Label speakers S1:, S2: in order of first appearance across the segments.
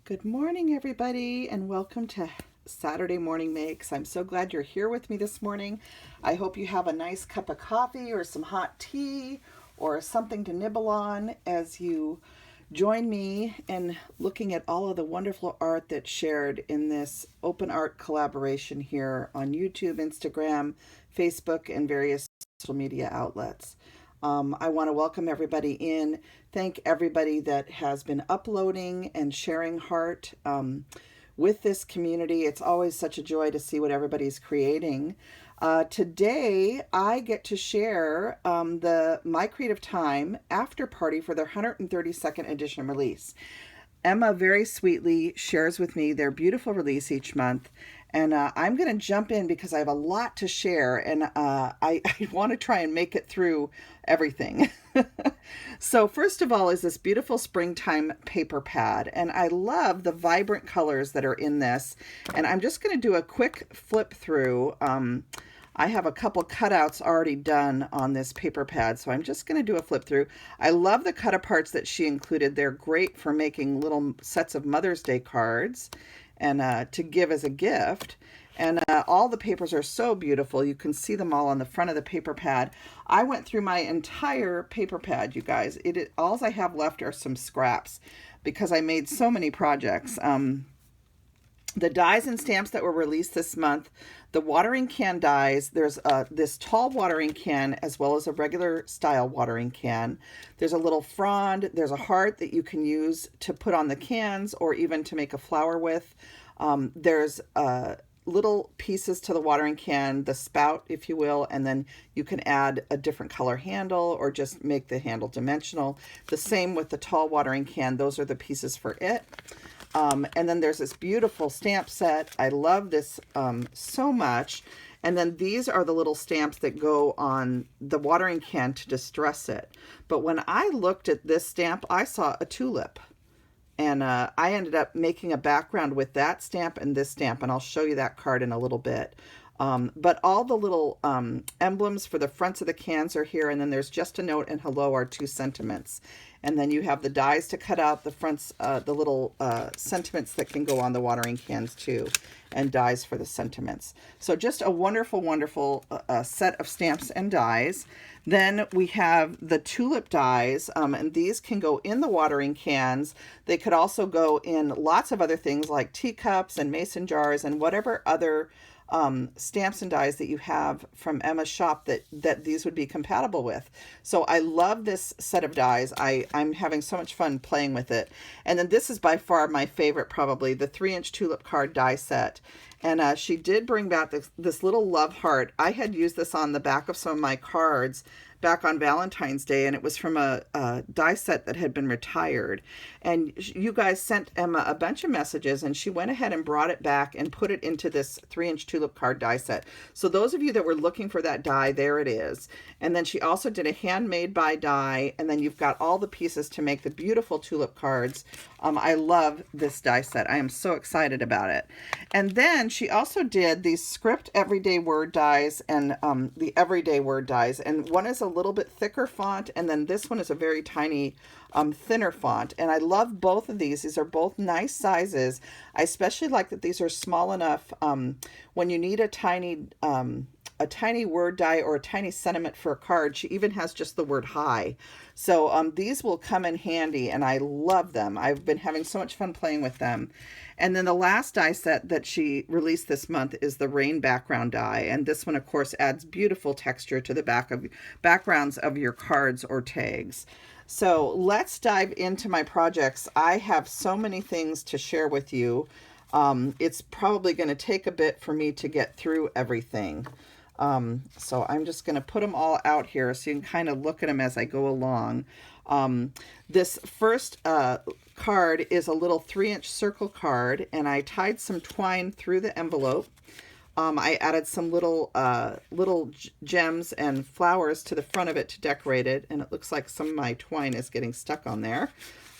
S1: Good morning, everybody, and welcome to Saturday Morning Makes. I'm so glad you're here with me this morning. I hope you have a nice cup of coffee or some hot tea or something to nibble on as you join me in looking at all of the wonderful art that's shared in this open art collaboration here on YouTube, Instagram, Facebook, and various social media outlets. I want to welcome everybody in. Thank everybody that has been uploading and sharing heart with this community. It's always such a joy to see what everybody's creating. Today, I get to share the My Creative Time after party for their 132nd edition release. Emma very sweetly shares with me their beautiful release each month. And I'm going to jump in because I have a lot to share, and I want to try and make it through everything. So first of all is this beautiful springtime paper pad, and I love the vibrant colors that are in this. And I'm just going to do a quick flip through. I have a couple cutouts already done on this paper pad, so I'm just going to do a flip through. I love the cut aparts that she included. They're great for making little sets of Mother's Day cards and to give as a gift. And all the papers are so beautiful. You can see them all on the front of the paper pad. I went through my entire paper pad, you guys. All I have left are some scraps because I made so many projects. The dies and stamps that were released this month, the watering can dies, there's this tall watering can as well as a regular style watering can. There's a little frond, there's a heart that you can use to put on the cans or even to make a flower with. There's little pieces to the watering can, the spout, if you will, and then you can add a different color handle or just make the handle dimensional. The same with the tall watering can, those are the pieces for it. And then there's this beautiful stamp set. I love this so much. And then these are the little stamps that go on the watering can to distress it. But when I looked at this stamp, I saw a tulip. And I ended up making a background with that stamp and this stamp. And I'll show you that card in a little bit. But all the little emblems for the fronts of the cans are here. And then there's just a note and hello are two sentiments. And then you have the dies to cut out the fronts, the little sentiments that can go on the watering cans too, and dies for the sentiments. So just a wonderful, wonderful set of stamps and dies. Then we have the tulip dies, and these can go in the watering cans. They could also go in lots of other things like teacups and mason jars and whatever other stamps and dies that you have from Emma's shop that these would be compatible with. So I love this set of dies. I'm having so much fun playing with it. And then this is by far my favorite, probably the 3-inch tulip card die set. And she did bring back this little love heart. I had used this on the back of some of my cards back on Valentine's Day, and it was from a die set that had been retired. And you guys sent Emma a bunch of messages, and she went ahead and brought it back and put it into this 3-inch tulip card die set. So those of you that were looking for that die, there it is. And then she also did a handmade by die, and then you've got all the pieces to make the beautiful tulip cards. I love this die set. I am so excited about it. And then she also did these script everyday word dies and the everyday word dies. And one is a little bit thicker font, and then this one is a very tiny thinner font. And I love both of these. These are both nice sizes. I especially like that these are small enough when you need a tiny word die or a tiny sentiment for a card. She even has just the word hi. So these will come in handy, and I love them. I've been having so much fun playing with them. And then the last die set that she released this month is the rain background die. And this one, of course, adds beautiful texture to the backgrounds of your cards or tags. So let's dive into my projects. I have so many things to share with you. It's probably going to take a bit for me to get through everything. So I'm just going to put them all out here so you can kind of look at them as I go along. This first card is a little 3-inch circle card, and I tied some twine through the envelope. I added some little gems and flowers to the front of it to decorate it, and it looks like some of my twine is getting stuck on there.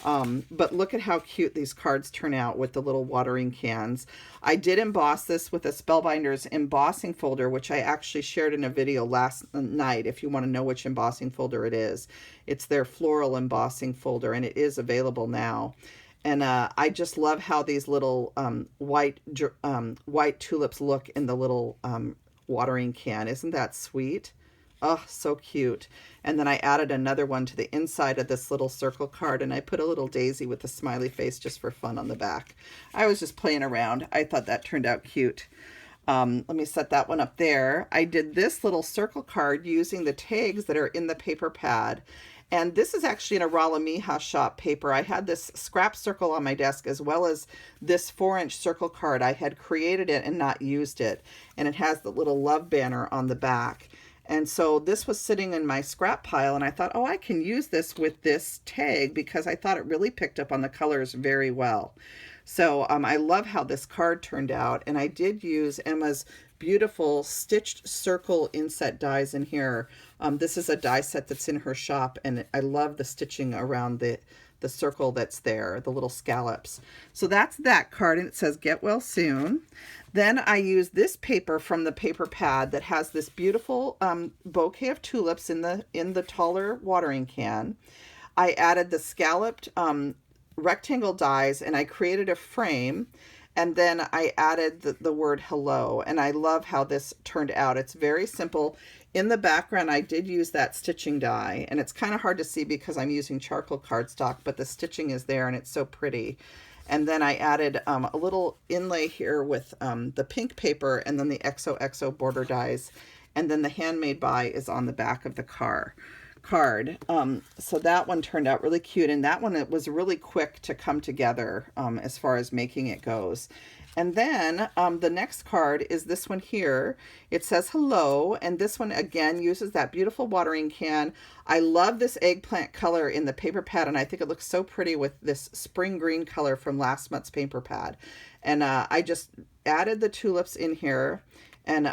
S1: But look at how cute these cards turn out with the little watering cans. I did emboss this with a Spellbinders embossing folder, which I actually shared in a video last night if you want to know which embossing folder it is. It's their floral embossing folder, and it is available now. And I just love how these little white tulips look in the little watering can. Isn't that sweet? Oh, so cute. And then I added another one to the inside of this little circle card, and I put a little daisy with a smiley face just for fun on the back. I was just playing around. I thought that turned out cute. Let me set that one up there. I did this little circle card using the tags that are in the paper pad. And this is actually in a Rala Mija shop paper. I had this scrap circle on my desk as well as this 4-inch circle card. I had created it and not used it. And it has the little love banner on the back. And so this was sitting in my scrap pile, and I thought, oh, I can use this with this tag because I thought it really picked up on the colors very well. So I love how this card turned out, and I did use Emma's beautiful stitched circle inset dies in here. This is a die set that's in her shop, and I love the stitching around the circle that's there, the little scallops. So that's that card, and it says get well soon. Then I use this paper from the paper pad that has this beautiful bouquet of tulips in the taller watering can. I added the scalloped rectangle dies, and I created a frame, and then I added the word hello, and I love how this turned out. It's very simple. In the background I did use that stitching die, and it's kind of hard to see because I'm using charcoal cardstock, but the stitching is there and it's so pretty. And then I added a little inlay here with the pink paper, and then the XOXO border dies, and then the handmade by is on the back of the card. So that one turned out really cute, and that one, it was really quick to come together as far as making it goes. And then the next card is this one here. It says hello, and this one again uses that beautiful watering can. I love this eggplant color in the paper pad, and I think it looks so pretty with this spring green color from last month's paper pad. And I just added the tulips in here, and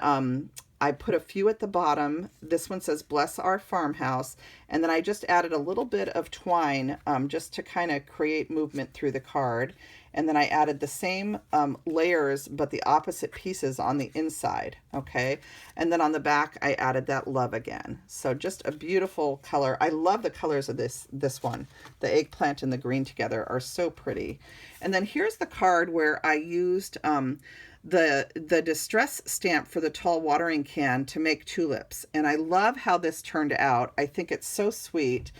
S1: I put a few at the bottom. This one says bless our farmhouse, and then I just added a little bit of twine just to kind of create movement through the card. And then I added the same layers but the opposite pieces on the inside. Okay, and then on the back I added that love again. So just a beautiful color. I love the colors of this one. The eggplant and the green together are so pretty. And then here's the card where I used the distress stamp for the tall watering can to make tulips, and I love how this turned out. I think it's so sweet.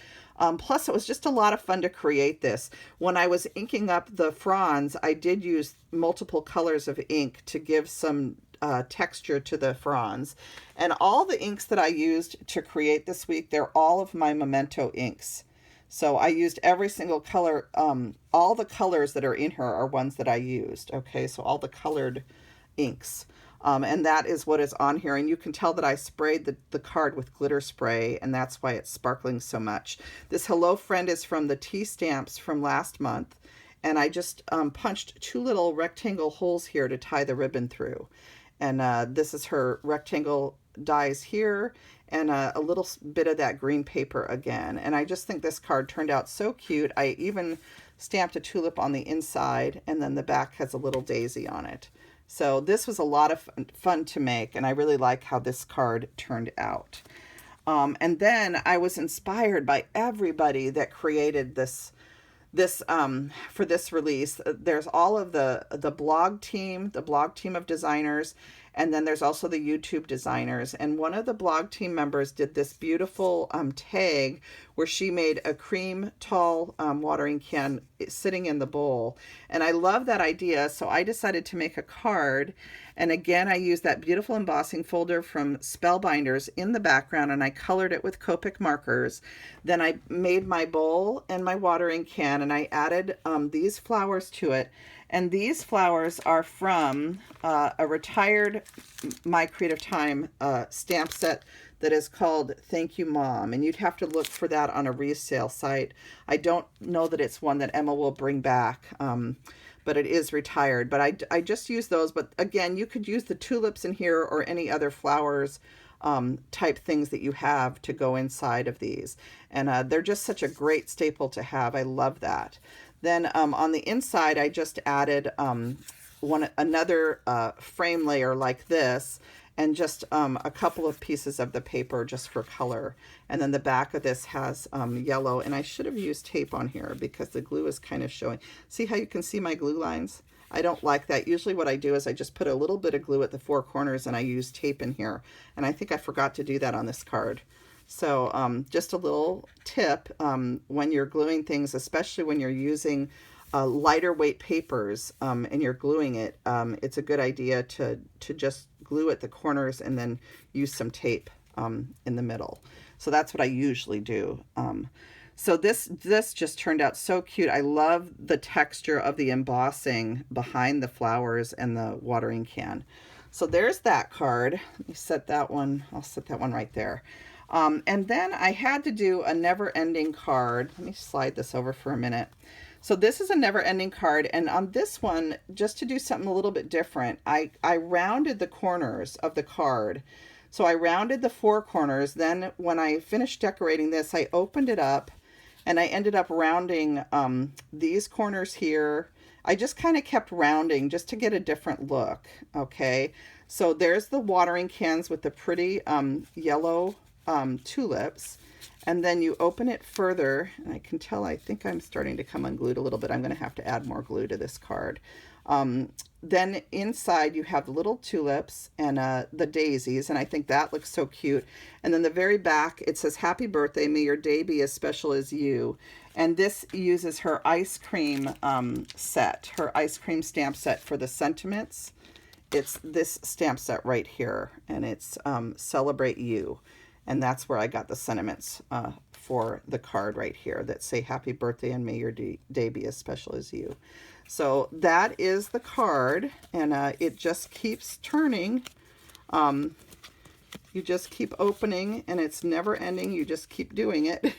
S1: Plus, it was just a lot of fun to create this. When I was inking up the fronds, I did use multiple colors of ink to give some texture to the fronds. And all the inks that I used to create this week, they're all of my Memento inks. So I used every single color. All the colors that are in her are ones that I used. Okay, so all the colored inks. And that is what is on here. And you can tell that I sprayed the card with glitter spray, and that's why it's sparkling so much. This Hello Friend is from the tea stamps from last month. And I just punched 2 little rectangle holes here to tie the ribbon through. And this is her rectangle dies here, and a little bit of that green paper again. And I just think this card turned out so cute. I even stamped a tulip on the inside, and then the back has a little daisy on it. So this was a lot of fun to make, and I really like how this card turned out. And then I was inspired by everybody that created this for this release. There's all of the blog team of designers, and then there's also the YouTube designers. And one of the blog team members did this beautiful tag where she made a cream tall watering can sitting in the bowl. And I love that idea, so I decided to make a card. And again, I used that beautiful embossing folder from Spellbinders in the background, and I colored it with Copic markers. Then I made my bowl and my watering can, and I added these flowers to it. And these flowers are from a retired My Creative Time stamp set that is called Thank You Mom. And you'd have to look for that on a resale site. I don't know that it's one that Emma will bring back, but it is retired. But I just use those. But again, you could use the tulips in here or any other flowers type things that you have to go inside of these. And they're just such a great staple to have. I love that. Then on the inside, I just added another frame layer like this, and just a couple of pieces of the paper just for color. And then the back of this has yellow, and I should have used tape on here because the glue is kind of showing. See how you can see my glue lines? I don't like that. Usually what I do is I just put a little bit of glue at the four corners and I use tape in here. And I think I forgot to do that on this card. So just a little tip when you're gluing things, especially when you're using lighter weight papers and you're gluing it, it's a good idea to just glue at the corners and then use some tape in the middle. So that's what I usually do. So this just turned out so cute. I love the texture of the embossing behind the flowers and the watering can. So there's that card. Let me set that one. I'll set that one right there. And then I had to do a never-ending card. Let me slide this over for a minute. So this is a never-ending card, and on this one, just to do something a little bit different, I rounded the corners of the card. So I rounded the four corners. Then when I finished decorating this, I opened it up, and I ended up rounding these corners here. I just kind of kept rounding just to get a different look, okay? So there's the watering cans with the pretty yellow tulips. And then you open it further, and I can tell, I think I'm starting to come unglued a little bit. I'm going to have to add more glue to this card. Then inside you have the little tulips and the daisies, and I think that looks so cute. And then the very back, it says, "Happy birthday, may your day be as special as you." And this uses her ice cream set, her ice cream stamp set for the sentiments. It's this stamp set right here, and it's Celebrate You. And that's where I got the sentiments for the card right here that say, "Happy birthday and may your day be as special as you." So that is the card, and it just keeps turning. You just keep opening, and it's never ending. You just keep doing it.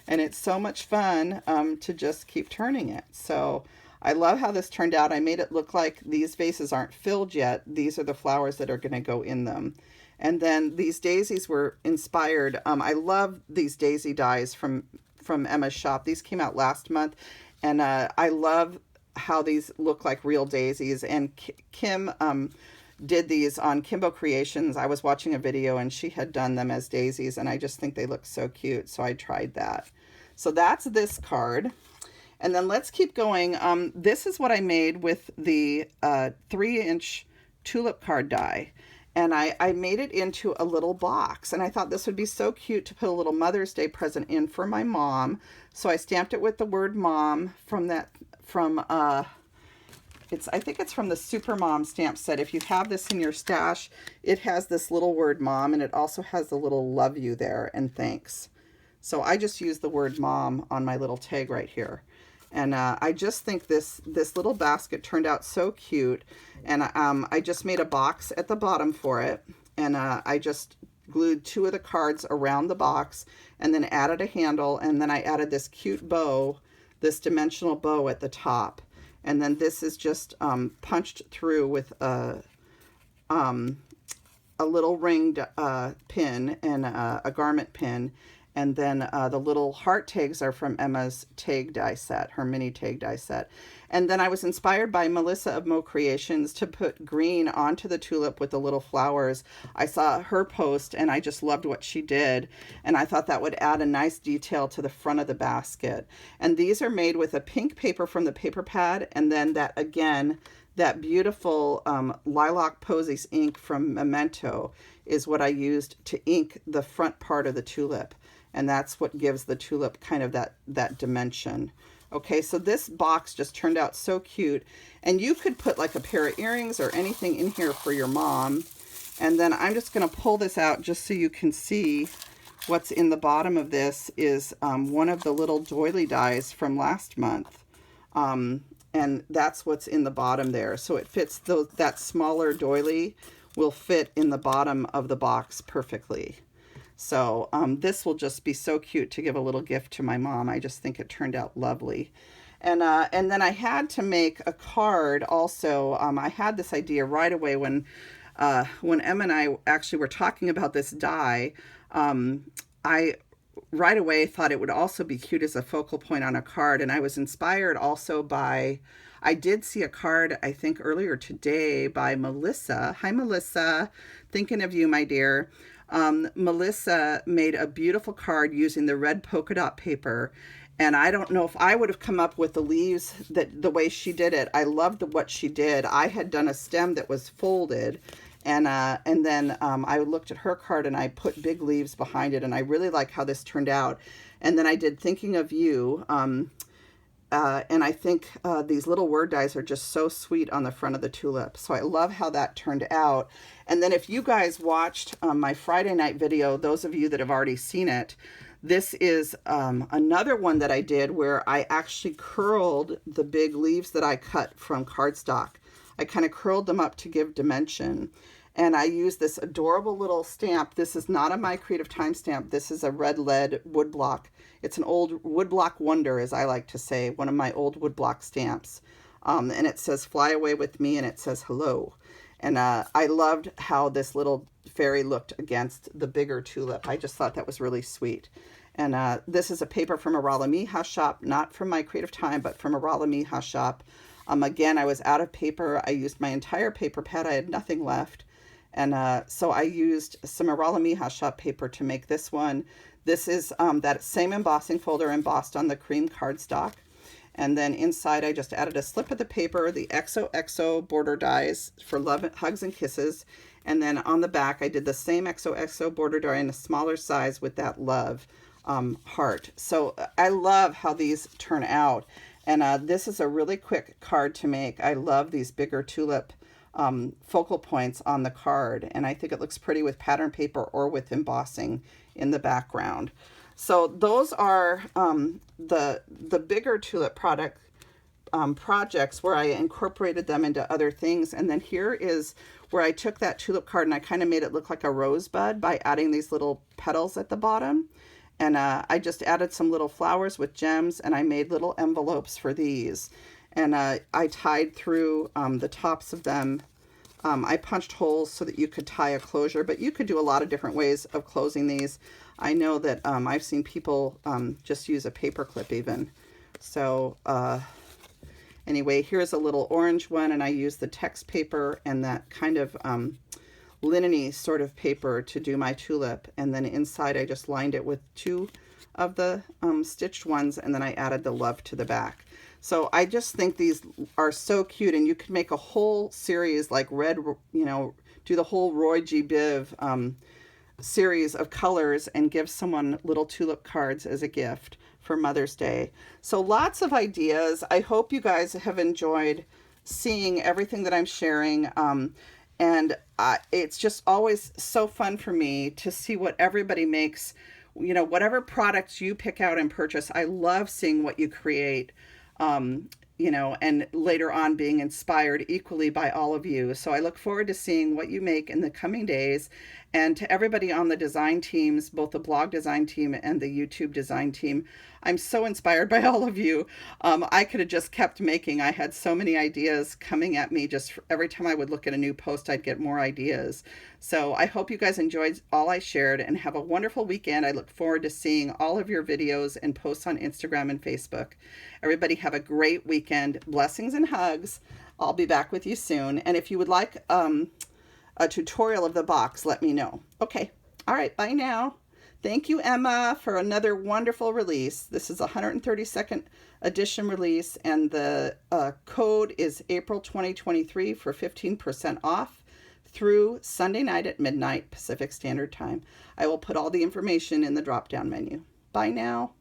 S1: And it's so much fun to just keep turning it. So I love how this turned out. I made it look like these vases aren't filled yet. These are the flowers that are going to go in them. And then these daisies were inspired. I love these daisy dies from Emma's shop. These came out last month, and I love how these look like real daisies. And Kim did these on Kimbo Creations. I was watching a video, and she had done them as daisies, and I just think they look so cute, so I tried that. So that's this card. And then let's keep going. This is what I made with the 3-inch tulip card die. And I made it into a little box, and I thought this would be so cute to put a little Mother's Day present in for my mom. So I stamped it with the word mom I think it's from the Super Mom stamp set. If you have this in your stash, it has this little word mom, and it also has the little love you there and thanks. So I just used the word mom on my little tag right here. And I just think this little basket turned out so cute. And I just made a box at the bottom for it. And I just glued 2 of the cards around the box and then added a handle. And then I added this cute bow, this dimensional bow at the top. And then this is just punched through with a little ringed pin and a garment pin. And then the little heart tags are from Emma's tag die set, her mini tag die set. And then I was inspired by Melissa of Mo Creations to put green onto the tulip with the little flowers. I saw her post, and I just loved what she did. And I thought that would add a nice detail to the front of the basket. And these are made with a pink paper from the paper pad, and then that beautiful Lilac Posies ink from Memento is what I used to ink the front part of the tulip. And that's what gives the tulip kind of that dimension. Okay, so this box just turned out so cute. And you could put like a pair of earrings or anything in here for your mom. And then I'm just going to pull this out just so you can see what's in the bottom of this is one of the little doily dies from last month. And that's what's in the bottom there. So it fits, that smaller doily will fit in the bottom of the box perfectly. So this will just be so cute to give a little gift to my mom. I just think it turned out lovely. And then I had to make a card also. I had this idea right away when Emma and I actually were talking about this die. I right away thought it would also be cute as a focal point on a card. And I was inspired also by, I did see a card, I think earlier today, by Melissa. Hi, Melissa. Thinking of you, my dear. Melissa made a beautiful card using the red polka dot paper. And I don't know if I would have come up with the leaves that the way she did it. I loved what she did. I had done a stem that was folded, and then I looked at her card and I put big leaves behind it, and I really like how this turned out. And then I did Thinking of You, and I think these little word dies are just so sweet on the front of the tulip. So I love how that turned out. And then if you guys watched my Friday night video, those of you that have already seen it, this is another one that I did where I actually curled the big leaves that I cut from cardstock. I kind of curled them up to give dimension. And I used this adorable little stamp. This is not a My Creative Time stamp. This is a red lead woodblock. It's an old woodblock wonder, as I like to say, one of my old woodblock stamps. And it says Fly Away With Me, and it says hello. And I loved how this little fairy looked against the bigger tulip. I just thought that was really sweet. And this is a paper from a Rala shop, not from My Creative Time, but from a Rala shop. Again, I was out of paper. I used my entire paper pad. I had nothing left. And so I used some Rala shop paper to make this one. This is that same embossing folder embossed on the cream cardstock. And then inside, I just added a slip of the paper, the XOXO border dies for Love, Hugs, and Kisses. And then on the back, I did the same XOXO border die in a smaller size with that love heart. So I love how these turn out. And this is a really quick card to make. I love these bigger tulip focal points on the card. And I think it looks pretty with pattern paper or with embossing in the background. So those are the bigger tulip projects where I incorporated them into other things. And then here is where I took that tulip card and I kind of made it look like a rosebud by adding these little petals at the bottom. And I just added some little flowers with gems, and I made little envelopes for these. And I tied through the tops of them. I punched holes so that you could tie a closure, but you could do a lot of different ways of closing these. I know that I've seen people just use a paper clip even. So anyway, here's a little orange one, and I used the text paper and that kind of linen-y sort of paper to do my tulip. And then inside I just lined it with two of the stitched ones, and then I added the love to the back. So I just think these are so cute, and you could make a whole series like red, you know, do the whole Roy G. Biv series of colors and give someone little tulip cards as a gift for Mother's Day. So lots of ideas. I hope you guys have enjoyed seeing everything that I'm sharing. And it's just always so fun for me to see what everybody makes, you know, whatever products you pick out and purchase. I love seeing what you create, you know, and later on being inspired equally by all of you. So I look forward to seeing what you make in the coming days. And to everybody on the design teams, both the blog design team and the YouTube design team, I'm so inspired by all of you. I could have just kept making. I had so many ideas coming at me. Just every time I would look at a new post, I'd get more ideas. So I hope you guys enjoyed all I shared and have a wonderful weekend. I look forward to seeing all of your videos and posts on Instagram and Facebook. Everybody have a great weekend. Blessings and hugs. I'll be back with you soon. And if you would like a tutorial of the box, let me know. Okay. All right. Bye now. Thank you, Emma, for another wonderful release. This is a 132nd edition release, and the code is April 2023 for 15% off through Sunday night at midnight Pacific Standard Time. I will put all the information in the drop-down menu. Bye now.